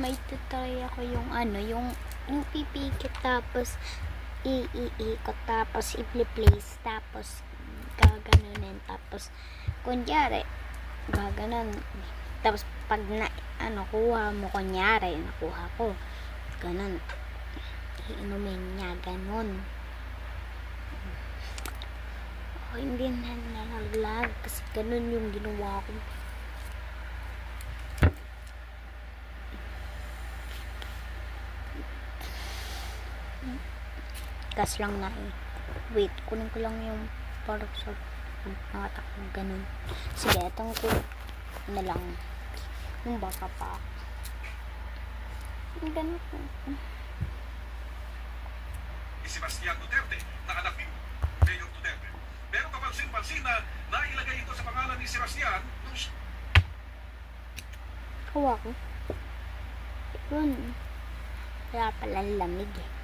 may tutry ako yung ano, yung pipikit tapos iikot tapos i-place tapos gaganunin tapos kunyari gaganon tapos pag na ano kuha mo kunyari nakuha ko ganon iinumin niya ganon. Hindi na nalaglag kasi ganun yung ginawa ko. Gas lang na eh. Wait, kunin ko lang yung parang sa nakatakbo ganun. Sige, itong ko na lang yung baka pa. Ang ganun po. Si Sebastian Duterte na anak ni Mayor Duterte. Pero kapansin-pansin na nailagay ito sa pangalan ni Sebastian nung Kawa ko. Yun. Kaya pala lamig eh.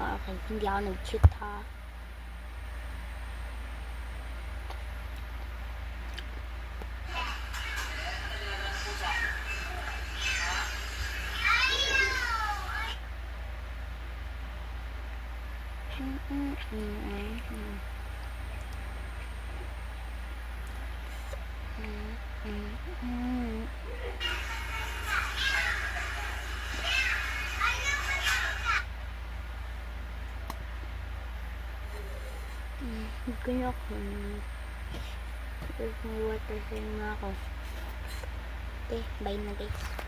Okay, hindi ako nag-cheat ha. Ganyan ako. May water sign na ako. Okay, bye na guys.